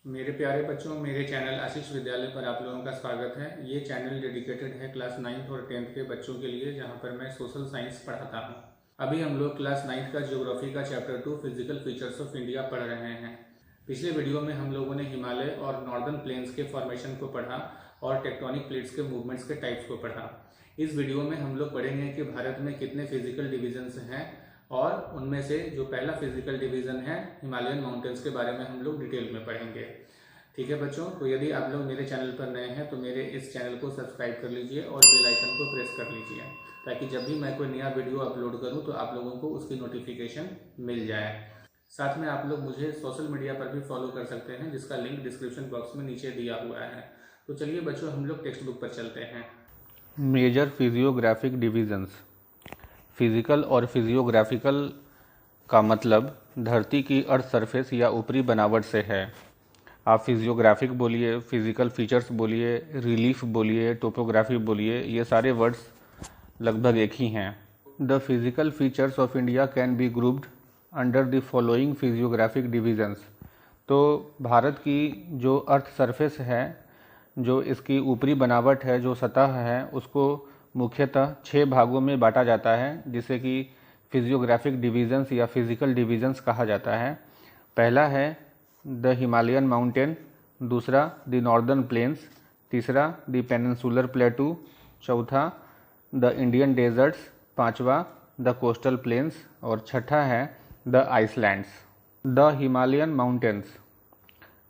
मेरे प्यारे बच्चों, मेरे चैनल आशीष विद्यालय पर आप लोगों का स्वागत है। ये चैनल डेडिकेटेड है क्लास 9th और 10th के बच्चों के लिए, जहां पर मैं सोशल साइंस पढ़ाता हूं। अभी हम लोग क्लास 9th का ज्योग्राफी का chapter 2 physical features of India पढ़ रहे हैं। पिछले वीडियो में हम लोगों ने हिमालय और नॉर्दर्न प्लेन्स के फॉर्मेशन को पढ़ा और टेक्टोनिक प्लेट्स के मूवमेंट्स के टाइप्स को पढ़ा। इस वीडियो में हम लोग पढ़ेंगे कि भारत में कितने फिजिकल डिविजन्स हैं और उनमें से जो पहला फिजिकल डिवीजन है हिमालयन माउंटेन्स के बारे में हम लोग डिटेल में पढ़ेंगे। ठीक है बच्चों, तो यदि आप लोग मेरे चैनल पर नए हैं तो मेरे इस चैनल को सब्सक्राइब कर लीजिए और बेल आइकन को प्रेस कर लीजिए, ताकि जब भी मैं कोई नया वीडियो अपलोड करूं तो आप लोगों को उसकी नोटिफिकेशन मिल जाए। साथ में आप लोग मुझे सोशल मीडिया पर भी फॉलो कर सकते हैं, जिसका लिंक डिस्क्रिप्शन बॉक्स में नीचे दिया हुआ है। तो चलिए बच्चों, हम लोग टेक्स्ट बुक पर चलते हैं। Major physiographic divisions. फिजिकल और फिजियोग्राफिकल का मतलब धरती की अर्थ सरफेस या ऊपरी बनावट से है। आप फिजियोग्राफिक बोलिए, फिजिकल फीचर्स बोलिए, रिलीफ बोलिए, टोपोग्राफी बोलिए, ये सारे वर्ड्स लगभग एक ही हैं। The physical features of India can be grouped under the following physiographic divisions. तो भारत की जो अर्थ सरफेस है, जो इसकी ऊपरी बनावट है, जो सतह है, उसको मुख्यतः 6 भागों में बांटा जाता है, जिसे कि फिजियोग्राफिक डिविजन्स या फिजिकल डिविजन्स कहा जाता है। पहला है द हिमालयन माउंटेन, दूसरा द नॉर्दर्न प्लेन्स, तीसरा द पेनिनसुलर प्लेटू, चौथा द इंडियन डेजर्ट्स, पांचवा द कोस्टल प्लेन्स और छठा है the islands. The Himalayan mountains.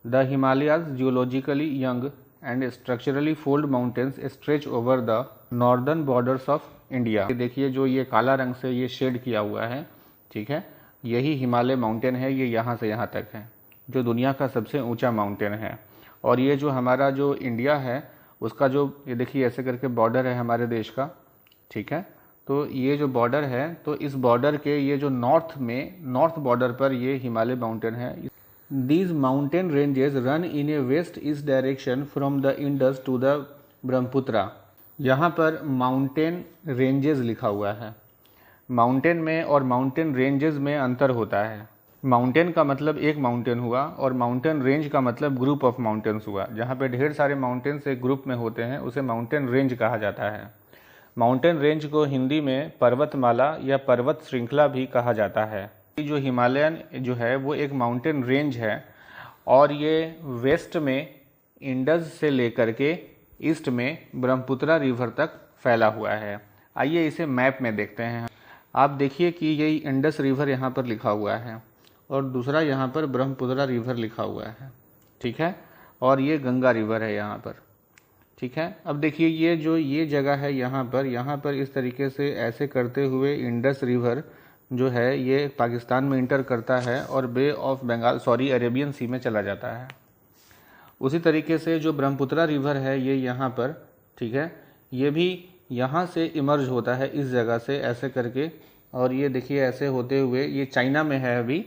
The Himalayas geologically young and structurally fold mountains stretch over the northern borders of India. देखिए, जो ये काला रंग से ये शेड किया हुआ है, ठीक है, यही हिमालय माउंटेन है। ये यहाँ से यहाँ तक है, जो दुनिया का सबसे ऊंचा माउंटेन है। और ये जो हमारा जो इंडिया है, उसका जो ये देखिए ऐसे करके बॉर्डर है हमारे देश का, ठीक है। तो ये जो बॉर्डर है, तो इस बॉर्डर के ये जो नॉर्थ बॉर्डर पर ये हिमालय माउंटेन है। These mountain ranges run in a west-east direction from the Indus to the Brahmaputra. यहाँ पर माउंटेन रेंजेस लिखा हुआ है। माउंटेन में और माउंटेन रेंजेस में अंतर होता है। माउंटेन का मतलब एक माउंटेन हुआ और माउंटेन रेंज का मतलब ग्रुप ऑफ माउंटेन्स हुआ। जहाँ पे ढेर सारे माउंटेन्स एक ग्रुप में होते हैं, उसे माउंटेन रेंज कहा जाता है। माउंटेन रेंज को हिंदी में पर्वतमाला या पर्वत श्रृंखला भी कहा जाता है। जो हिमालयन जो है वो एक माउंटेन रेंज है और ये वेस्ट में इंडस से लेकर के ईस्ट में ब्रह्मपुत्रा रिवर तक फैला हुआ है। आइए इसे मैप में देखते हैं। आप देखिए कि यही इंडस रिवर यहाँ पर लिखा हुआ है और दूसरा यहाँ पर ब्रह्मपुत्रा रिवर लिखा हुआ है, ठीक है, और ये गंगा रिवर है यहाँ पर, ठीक है। अब देखिए ये जगह है, यहाँ पर इस तरीके से ऐसे करते हुए इंडस रिवर जो है ये पाकिस्तान में इंटर करता है और बे ऑफ बंगाल अरेबियन सी में चला जाता है। उसी तरीके से जो ब्रह्मपुत्रा रिवर है ये यहाँ पर, ठीक है, ये भी यहाँ से इमर्ज होता है इस जगह से ऐसे करके, और ये देखिए ऐसे होते हुए ये चाइना में है अभी,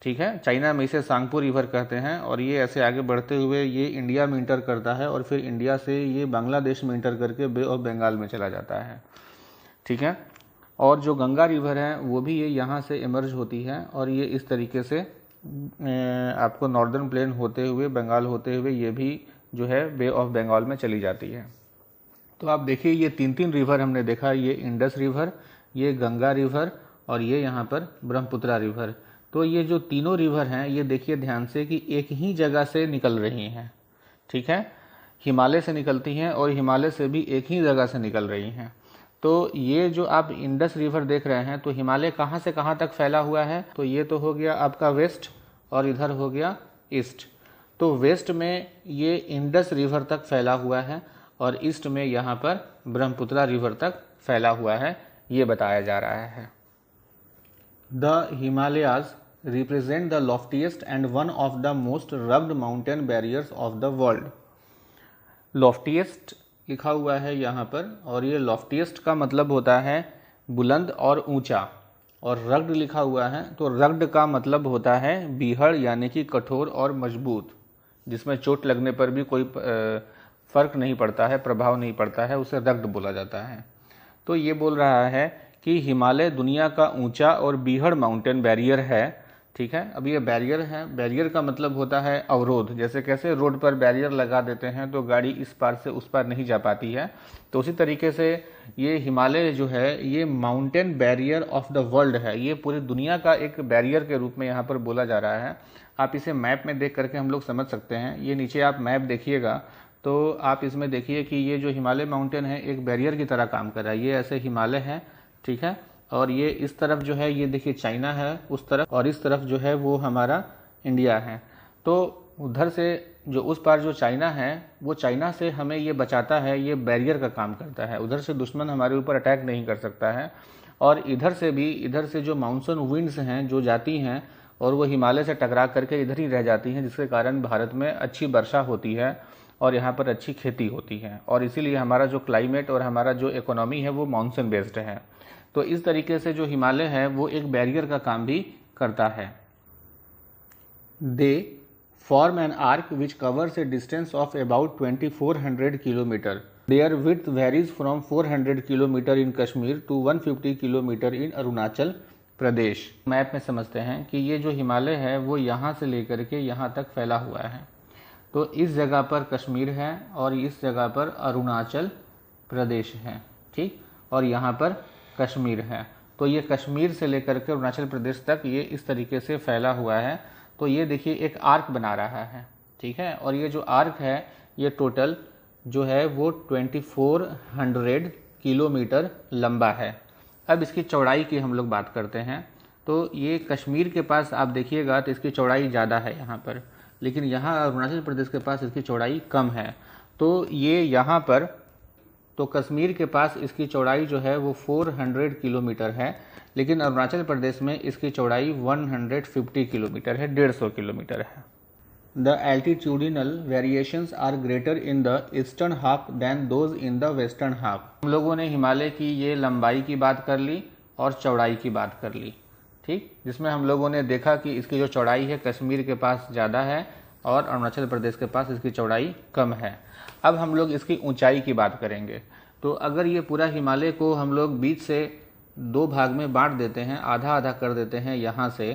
ठीक है, चाइना में इसे सांगपो रिवर कहते हैं। और ये ऐसे आगे बढ़ते हुए ये इंडिया में इंटर करता है और फिर इंडिया से ये बांग्लादेश में इंटर करके बे ऑफ बंगाल में चला जाता है, ठीक है। और जो गंगा रिवर है वो भी ये यहाँ से इमर्ज होती है और ये इस तरीके से आपको नॉर्दर्न प्लेन होते हुए बंगाल होते हुए ये भी जो है बे ऑफ बंगाल में चली जाती है। तो आप देखिए ये तीन रिवर हमने देखा, ये इंडस रिवर, ये गंगा रिवर और ये यहाँ पर ब्रह्मपुत्रा रिवर। तो ये जो तीनों रिवर हैं ये देखिए ध्यान से कि एक ही जगह से निकल रही हैं, ठीक है, हिमालय से निकलती हैं और हिमालय से भी एक ही जगह से निकल रही हैं। तो ये जो आप इंडस रिवर देख रहे हैं, तो हिमालय कहाँ से कहाँ तक फैला हुआ है, तो ये तो हो गया आपका वेस्ट और इधर हो गया ईस्ट। तो वेस्ट में ये इंडस रिवर तक फैला हुआ है और ईस्ट में यहाँ पर ब्रह्मपुत्रा रिवर तक फैला हुआ है, ये बताया जा रहा है। The Himalayas represent the loftiest and one of the most rugged mountain barriers of the world. Loftiest लिखा हुआ है यहाँ पर, और ये लॉफ्टीएस्ट का मतलब होता है बुलंद और ऊंचा, और रग्ड लिखा हुआ है तो रग्ड का मतलब होता है बीहड़ यानी कि कठोर और मजबूत, जिसमें चोट लगने पर भी कोई फर्क नहीं पड़ता है, प्रभाव नहीं पड़ता है, उसे रग्ड बोला जाता है। तो ये बोल रहा है कि हिमालय दुनिया का ऊंचा और बीहड़ माउंटेन बैरियर है ठीक है। अब ये बैरियर है, बैरियर का मतलब होता है अवरोध। जैसे कैसे रोड पर बैरियर लगा देते हैं तो गाड़ी इस पार से उस पार नहीं जा पाती है, तो उसी तरीके से ये हिमालय जो है ये mountain barrier of the world है। ये पूरी दुनिया का एक बैरियर के रूप में यहाँ पर बोला जा रहा है। आप इसे मैप में देख करके हम लोग समझ सकते हैं। ये नीचे आप मैप देखिएगा तो आप इसमें देखिए कि ये जो हिमालय माउंटेन है एक बैरियर की तरह काम कर रहा है। ये ऐसे हिमालय है, ठीक है, और ये इस तरफ जो है ये देखिए चाइना है उस तरफ, और इस तरफ जो है वो हमारा इंडिया है। तो उधर से जो उस पार जो चाइना है वो चाइना से हमें ये बचाता है, ये बैरियर का काम करता है। उधर से दुश्मन हमारे ऊपर अटैक नहीं कर सकता है। और इधर से भी, इधर से जो मानसून विंड्स हैं जो जाती हैं और वो हिमालय से टकरा करके इधर ही रह जाती हैं, जिसके कारण भारत में अच्छी वर्षा होती है और यहाँ पर अच्छी खेती होती है। और इसीलिए हमारा जो क्लाइमेट और हमारा जो इकोनॉमी है वो मानसून बेस्ड है। तो इस तरीके से जो हिमालय है वो एक बैरियर का काम भी करता है। They form an arc which covers a distance of about 2400 kilometre. Their width varies from 400 kilometre in Kashmir to 150 kilometre in Arunachal Pradesh. Map में समझते हैं कि ये जो हिमालय है वो यहाँ से लेकर के यहाँ तक फैला हुआ है। तो इस जगह पर कश्मीर है और इस जगह पर अरुणाचल प्रदेश है, ठीक, और यहाँ पर कश्मीर है। तो ये कश्मीर से लेकर के अरुणाचल प्रदेश तक ये इस तरीके से फैला हुआ है। तो ये देखिए एक आर्क बना रहा है, ठीक है, और ये जो आर्क है ये टोटल जो है वो 2400 किलोमीटर लंबा है। अब इसकी चौड़ाई की हम लोग बात करते हैं। तो ये कश्मीर के पास आप देखिएगा तो इसकी चौड़ाई ज़्यादा है यहाँ पर, लेकिन यहाँ अरुणाचल प्रदेश के पास इसकी चौड़ाई कम है। तो ये यहाँ पर, तो कश्मीर के पास इसकी चौड़ाई जो है वो 400 किलोमीटर है, लेकिन अरुणाचल प्रदेश में इसकी चौड़ाई 150 किलोमीटर है, 150 किलोमीटर है। The altitudinal variations are greater in the eastern half than those in the western half. हम लोगों ने हिमालय की ये लंबाई की बात कर ली और चौड़ाई की बात कर ली, ठीक, जिसमें हम लोगों ने देखा कि इसकी जो चौड़ाई है कश्मीर के पास ज़्यादा है और अरुणाचल प्रदेश के पास इसकी चौड़ाई कम है। अब हम लोग इसकी ऊंचाई की बात करेंगे। तो अगर ये पूरा हिमालय को हम लोग बीच से दो भाग में बांट देते हैं, आधा आधा कर देते हैं यहाँ से,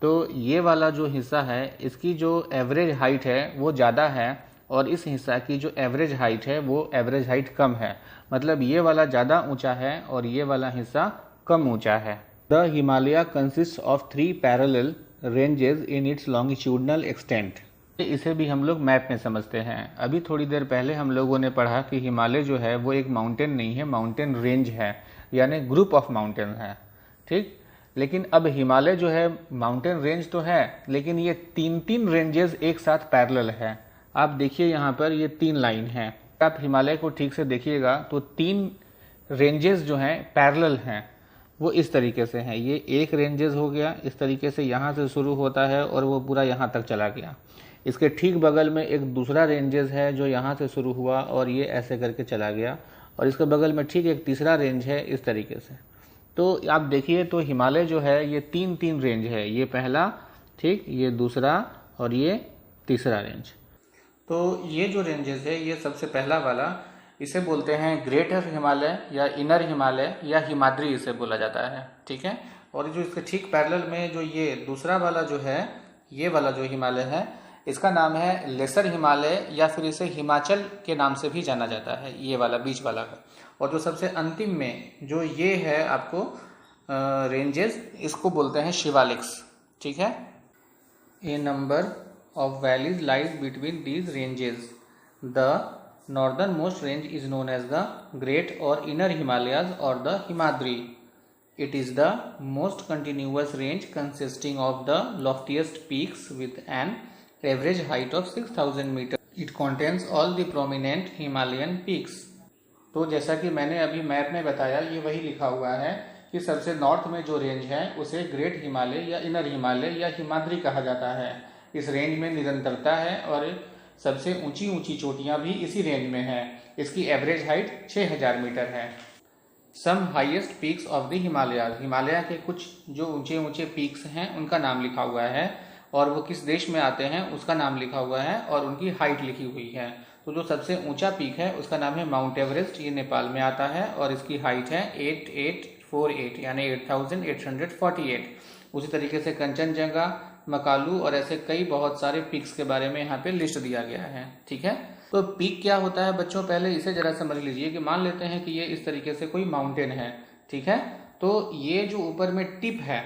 तो ये वाला जो हिस्सा है इसकी जो एवरेज हाइट है वो ज़्यादा है और इस हिस्सा की जो एवरेज हाइट है वो एवरेज हाइट कम है। मतलब ये वाला ज़्यादा ऊंचा है और ये वाला हिस्सा कम ऊंचा है। The Himalaya consist of 3 parallel ranges in its longitudinal extent. इसे भी हम लोग मैप में समझते हैं। अभी थोड़ी देर पहले हम लोगों ने पढ़ा कि हिमालय जो है वो एक माउंटेन नहीं है, माउंटेन रेंज है, यानी ग्रुप ऑफ माउंटेन है, ठीक। लेकिन अब हिमालय जो है माउंटेन रेंज तो है, लेकिन ये 3 रेंजेस एक साथ पैरेलल है। आप देखिए यहाँ पर ये 3 लाइन है। आप हिमालय को ठीक से देखिएगा तो 3 रेंजेस जो हैं पैरेलल हैं, वो इस तरीके से हैं। ये एक रेंजेस हो गया, इस तरीके से यहाँ से शुरू होता है और वो पूरा यहाँ तक चला गया। इसके ठीक बगल में एक दूसरा रेंजेस है जो यहाँ से शुरू हुआ और ये ऐसे करके चला गया, और इसके बगल में ठीक एक तीसरा रेंज है इस तरीके से। तो आप देखिए तो हिमालय जो है ये 3 रेंज है, ये पहला, ठीक, ये दूसरा और ये तीसरा रेंज। तो ये जो रेंजेस है ये सबसे पहला वाला, इसे बोलते हैं ग्रेटर हिमालय या इनर हिमालय या हिमाद्री इसे बोला जाता है, ठीक है। और जो इसके ठीक पैरेलल में जो ये दूसरा वाला जो है, ये वाला जो हिमालय है, इसका नाम है लेसर हिमालय या फिर इसे हिमाचल के नाम से भी जाना जाता है, ये वाला बीच वाला का। और जो सबसे अंतिम में जो ये है आपको रेंजेस, इसको बोलते हैं शिवालिक्स, ठीक है। A number of valleys lies between these ranges. The northern most range is known as the great और इनर हिमालयाज और the Himadri. It is the most continuous range consisting of the loftiest peaks with an average height of 6000 meters. It contains all the prominent Himalayan peaks. तो जैसा कि मैंने अभी map में बताया, ये वही लिखा हुआ है कि सबसे नॉर्थ में जो रेंज है उसे ग्रेट हिमालय या इनर हिमालय या हिमाद्री कहा जाता है। इस रेंज में निरंतरता है और सबसे ऊंची ऊंची चोटियां भी इसी रेंज में है। इसकी एवरेज हाइट 6000 मीटर है। Some highest peaks of the Himalayas. Himalaya के कुछ जो ऊंचे ऊंचे पीक्स हैं उनका नाम लिखा हुआ है और वो किस देश में आते हैं उसका नाम लिखा हुआ है और उनकी हाइट लिखी हुई है। तो जो सबसे ऊंचा पीक है उसका नाम है माउंट एवरेस्ट, ये नेपाल में आता है और इसकी हाइट है 8848 यानी 8848। उसी तरीके से कंचनजंगा, मकालू और ऐसे कई बहुत सारे पीक्स के बारे में यहाँ पे लिस्ट दिया गया है। ठीक है, तो पीक क्या होता है बच्चों, पहले इसे जरा समझ लीजिए कि मान लेते हैं कि ये इस तरीके से कोई माउंटेन है। ठीक है, तो ये जो ऊपर में टिप है,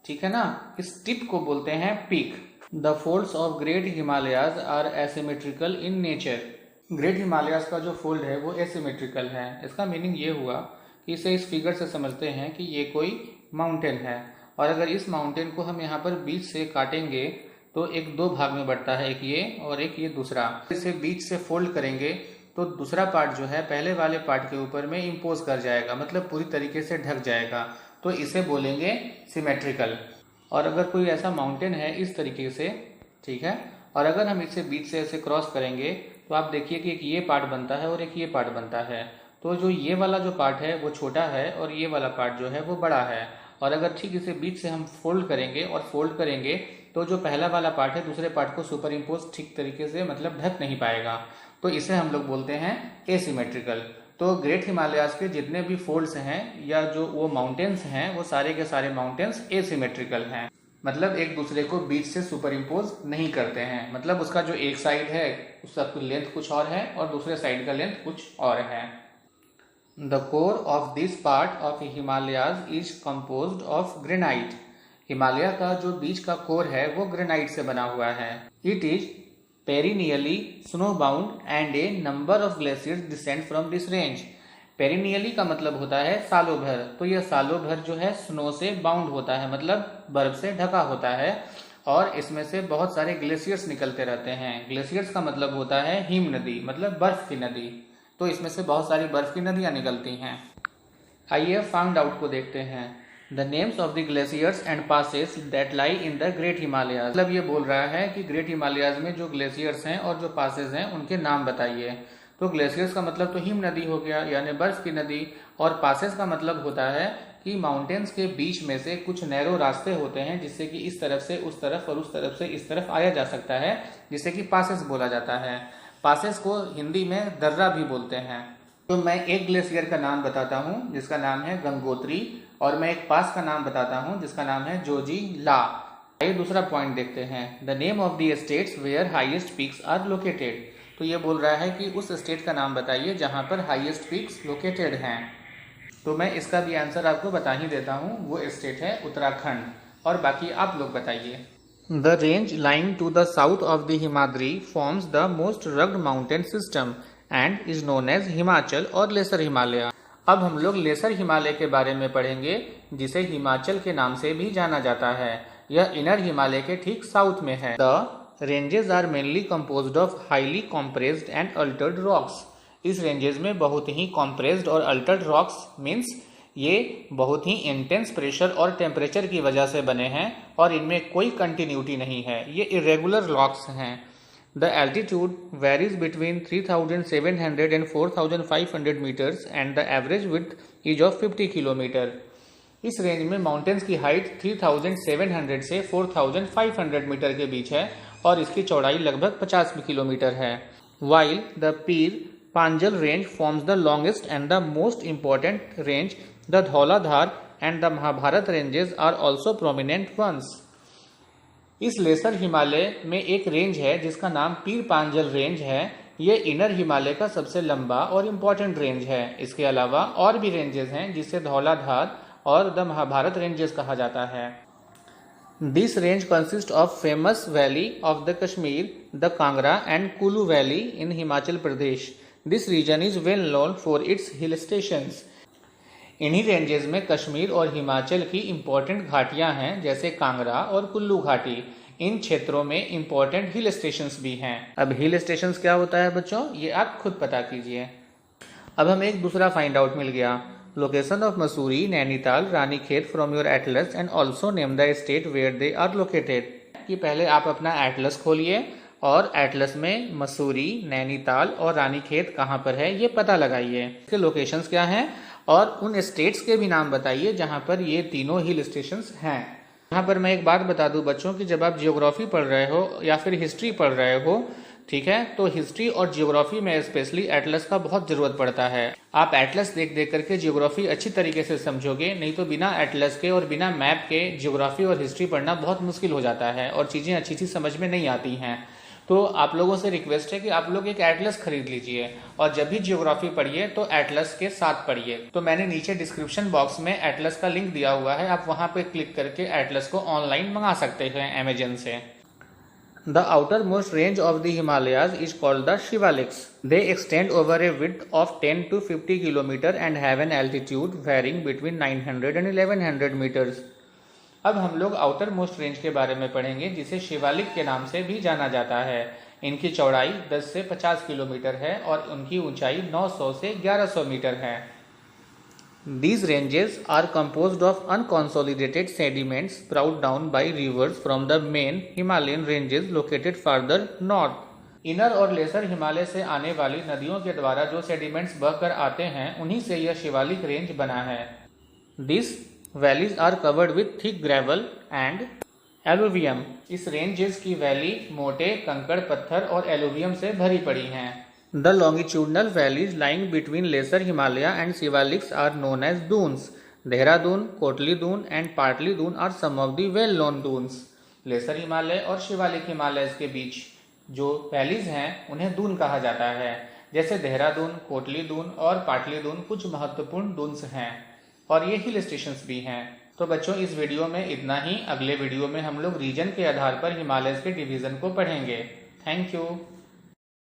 ठीक है ना, इस टिप को बोलते हैं peak. The folds of great Himalayas are asymmetrical in nature. Great Himalayas का जो फोल्ड है वो एसिमेट्रिकल है। इसका मीनिंग ये हुआ कि इसे इस फिगर से समझते हैं कि ये कोई माउंटेन है, और अगर इस माउंटेन को हम यहाँ पर बीच से काटेंगे तो एक दो भाग में बढ़ता है, एक ये और एक ये दूसरा। इसे बीच से फोल्ड करेंगे तो दूसरा पार्ट जो है पहले वाले पार्ट के ऊपर में इम्पोज कर जाएगा, मतलब पूरी तरीके से ढक जाएगा, तो इसे बोलेंगे सिमेट्रिकल। और अगर कोई ऐसा माउंटेन है इस तरीके से, ठीक है, और अगर हम इसे बीच से ऐसे क्रॉस करेंगे तो आप देखिए कि एक ये पार्ट बनता है और एक ये पार्ट बनता है। तो जो ये वाला जो पार्ट है वो छोटा है और ये वाला पार्ट जो है वो बड़ा है। और अगर ठीक इसे बीच से हम फोल्ड करेंगे और फोल्ड करेंगे तो जो पहला वाला पार्ट है दूसरे पार्ट को सुपर इम्पोज ठीक तरीके से मतलब ढक नहीं पाएगा, तो इसे हम लोग बोलते हैं एसिमेट्रिकल। तो ग्रेट हिमालयाज के जितने भी फोल्ड्स हैं या जो वो माउंटेन्स हैं वो सारे के सारे माउंटेन्स एसिमेट्रिकल हैं, मतलब एक दूसरे को बीच से सुपर इम्पोज नहीं करते हैं। मतलब उसका जो एक साइड है उसका लेंथ कुछ और है और दूसरे साइड का लेंथ कुछ और है। The core of this part of Himalayas is composed of granite. Himalaya का जो बीच का कोर है वो ग्रेनाइट से बना हुआ है। It is perennially snow bound and a number of glaciers descend from this range. Perennially का मतलब होता है सालों भर, तो यह सालों भर जो है स्नो से बाउंड होता है, मतलब बर्फ से ढका होता है, और इसमें से बहुत सारे ग्लेशियर्स निकलते रहते हैं। ग्लेशियर्स का मतलब होता है हिम नदी, मतलब बर्फ की नदी, तो इसमें से बहुत सारी बर्फ की नदियां निकलती हैं। आइए फाउंड आउट को देखते हैं। The names of the glaciers and passes that lie in the great Himalayas. मतलब ये बोल रहा है कि ग्रेट हिमालयाज में जो ग्लेशियर्स हैं और जो पासेस हैं उनके नाम बताइए। तो ग्लेशियर्स का मतलब तो हिम नदी हो गया, यानी बर्फ की नदी, और पासेस का मतलब होता है कि माउंटेन्स के बीच में से कुछ नैरो रास्ते होते हैं जिससे कि इस तरफ से उस तरफ और उस तरफ से इस तरफ आया जा सकता है, जिसे कि पासेस बोला जाता है। पासेस को हिंदी में दर्रा भी बोलते हैं। तो मैं एक ग्लेशियर का नाम बताता हूँ जिसका नाम है गंगोत्री, और मैं एक पास का नाम बताता हूँ जिसका नाम है जोजी ला। आइए दूसरा पॉइंट देखते हैं। The name of the states where highest peaks are located. तो ये बोल रहा है कि उस स्टेट का नाम बताइए जहाँ पर हाईएस्ट पीक्स लोकेटेड हैं। तो मैं इसका भी आंसर आपको बता ही देता हूँ, वो स्टेट है उत्तराखंड, और बाकी आप लोग बताइए। The range lying to the south of the Himadri forms the most rugged mountain system and is known as Himachal और लेसर हिमालय। अब हम लोग लेसर हिमालय के बारे में पढ़ेंगे, जिसे हिमाचल के नाम से भी जाना जाता है। यह इनर हिमालय के ठीक साउथ में है। The ranges are mainly composed of highly compressed and altered rocks. इस रेंजेस में बहुत ही कॉम्प्रेस्ड और अल्टर्ड रॉक्स मीन्स ये बहुत ही इंटेंस प्रेशर और टेम्परेचर की वजह से बने हैं और इनमें कोई कंटिन्यूटी नहीं है, ये इरेगुलर रॉक्स हैं। The altitude varies between 3,700 and 4,500 meters and the average width is of 50 kilometre. इस रेंज में माउंटेन्स की हाइट 3,700 से 4,500 मीटर के बीच है और इसकी चौड़ाई लगभग 50 किलोमीटर है। While the Pir Panjal range forms the longest and the most important range, the Dhauladhar and the Mahabharat ranges are also prominent ones। इस लेसर हिमालय में एक रेंज है जिसका नाम पीर पांजल रेंज है। ये इनर हिमालय का सबसे लंबा और इम्पोर्टेंट रेंज है। इसके अलावा और भी रेंजेस हैं जिसे धौलाधार और द महाभारत रेंजेस कहा जाता है। This range consist of famous valley of the Kashmir, the Kangra and Kullu valley in Himachal Pradesh. This region is well known for its hill stations. इन्हीं रेंजेस में कश्मीर और हिमाचल की इम्पोर्टेंट घाटियां हैं, जैसे कांगड़ा और कुल्लू घाटी। इन क्षेत्रों में इम्पोर्टेंट हिल स्टेशंस भी हैं। अब हिल स्टेशंस क्या होता है बच्चों, ये आप खुद पता कीजिए। अब हमें एक दूसरा फाइंड आउट मिल गया। Location of Mussoorie, Nainital, Ranikhet from your atlas and also name the state where they are located. कि पहले आप अपना एटलस खोलिए और एटलस में मसूरी, नैनीताल और रानीखेत कहाँ पर है ये पता लगाइए। इसके लोकेशंस क्या हैं और उन स्टेट्स के भी नाम बताइए जहां पर ये तीनों हिल स्टेशंस हैं। यहाँ पर मैं एक बात बता दूं बच्चों कि जब आप जियोग्राफी पढ़ रहे हो या फिर हिस्ट्री पढ़ रहे हो ठीक है, तो हिस्ट्री और जियोग्राफी में स्पेशली एटलस का बहुत जरूरत पड़ता है। आप एटलस देख देख करके जियोग्राफी अच्छी तरीके से समझोगे, नहीं तो बिना एटलस के और बिना मैप के जियोग्राफी और हिस्ट्री पढ़ना बहुत मुश्किल हो जाता है और चीजें अच्छी सी समझ में नहीं आती हैं। तो आप लोगों से रिक्वेस्ट है कि आप लोग एक एटलस खरीद लीजिए और जब भी जियोग्राफी पढ़िए तो एटलस के साथ पढ़िए। तो मैंने नीचे डिस्क्रिप्शन बॉक्स में एटलस का लिंक दिया हुआ है, आप वहां पे क्लिक करके एटलस को ऑनलाइन मंगा सकते हैं अमेजन से। The outermost range of the Himalayas is called the Shivaliks. They extend over a width of 10 to 50 km and have an altitude varying between 900 and 1100 meters. अब हम लोग आउटर मोस्ट रेंज के बारे में पढ़ेंगे, जिसे शिवालिक के नाम से भी जाना जाता है। इनकी चौड़ाई 10 से 50 किलोमीटर है और उनकी ऊंचाई 900 से 1100 मीटर है। These ranges are composed of unconsolidated sediments brought down by rivers from the main Himalayan ranges located farther north. Inner और लेसर हिमालय से आने वाली नदियों के द्वारा जो सेडिमेंट्स बहकर आते हैं, उन्हीं से यह शिवालिक रेंज बना है। These valleys are covered with thick gravel and alluvium. इस रेंजेस की वैली मोटे कंकड़ पत्थर और एलुवियम से भरी पड़ी हैं। The longitudinal valleys lying between Lesser Himalaya and Shivaliks are known as dunes. Dehradun, Kotli Dun and Patli Dun are some of the well-known dunes. Lesser Himalaya और शिवालिक हिमालय के बीच जो वैलीज हैं उन्हें दून कहा जाता है। जैसे देहरादून, कोटली दून और पाटली दून कुछ महत्वपूर्ण दून्स हैं और ये हिल स्टेशंस भी हैं। तो बच्चों, इस वीडियो में इतना ही। अगले वीडियो में हम लोग रीजन के आधार पर हिमालय के डिवीजन को पढ़ेंगे। Thank you.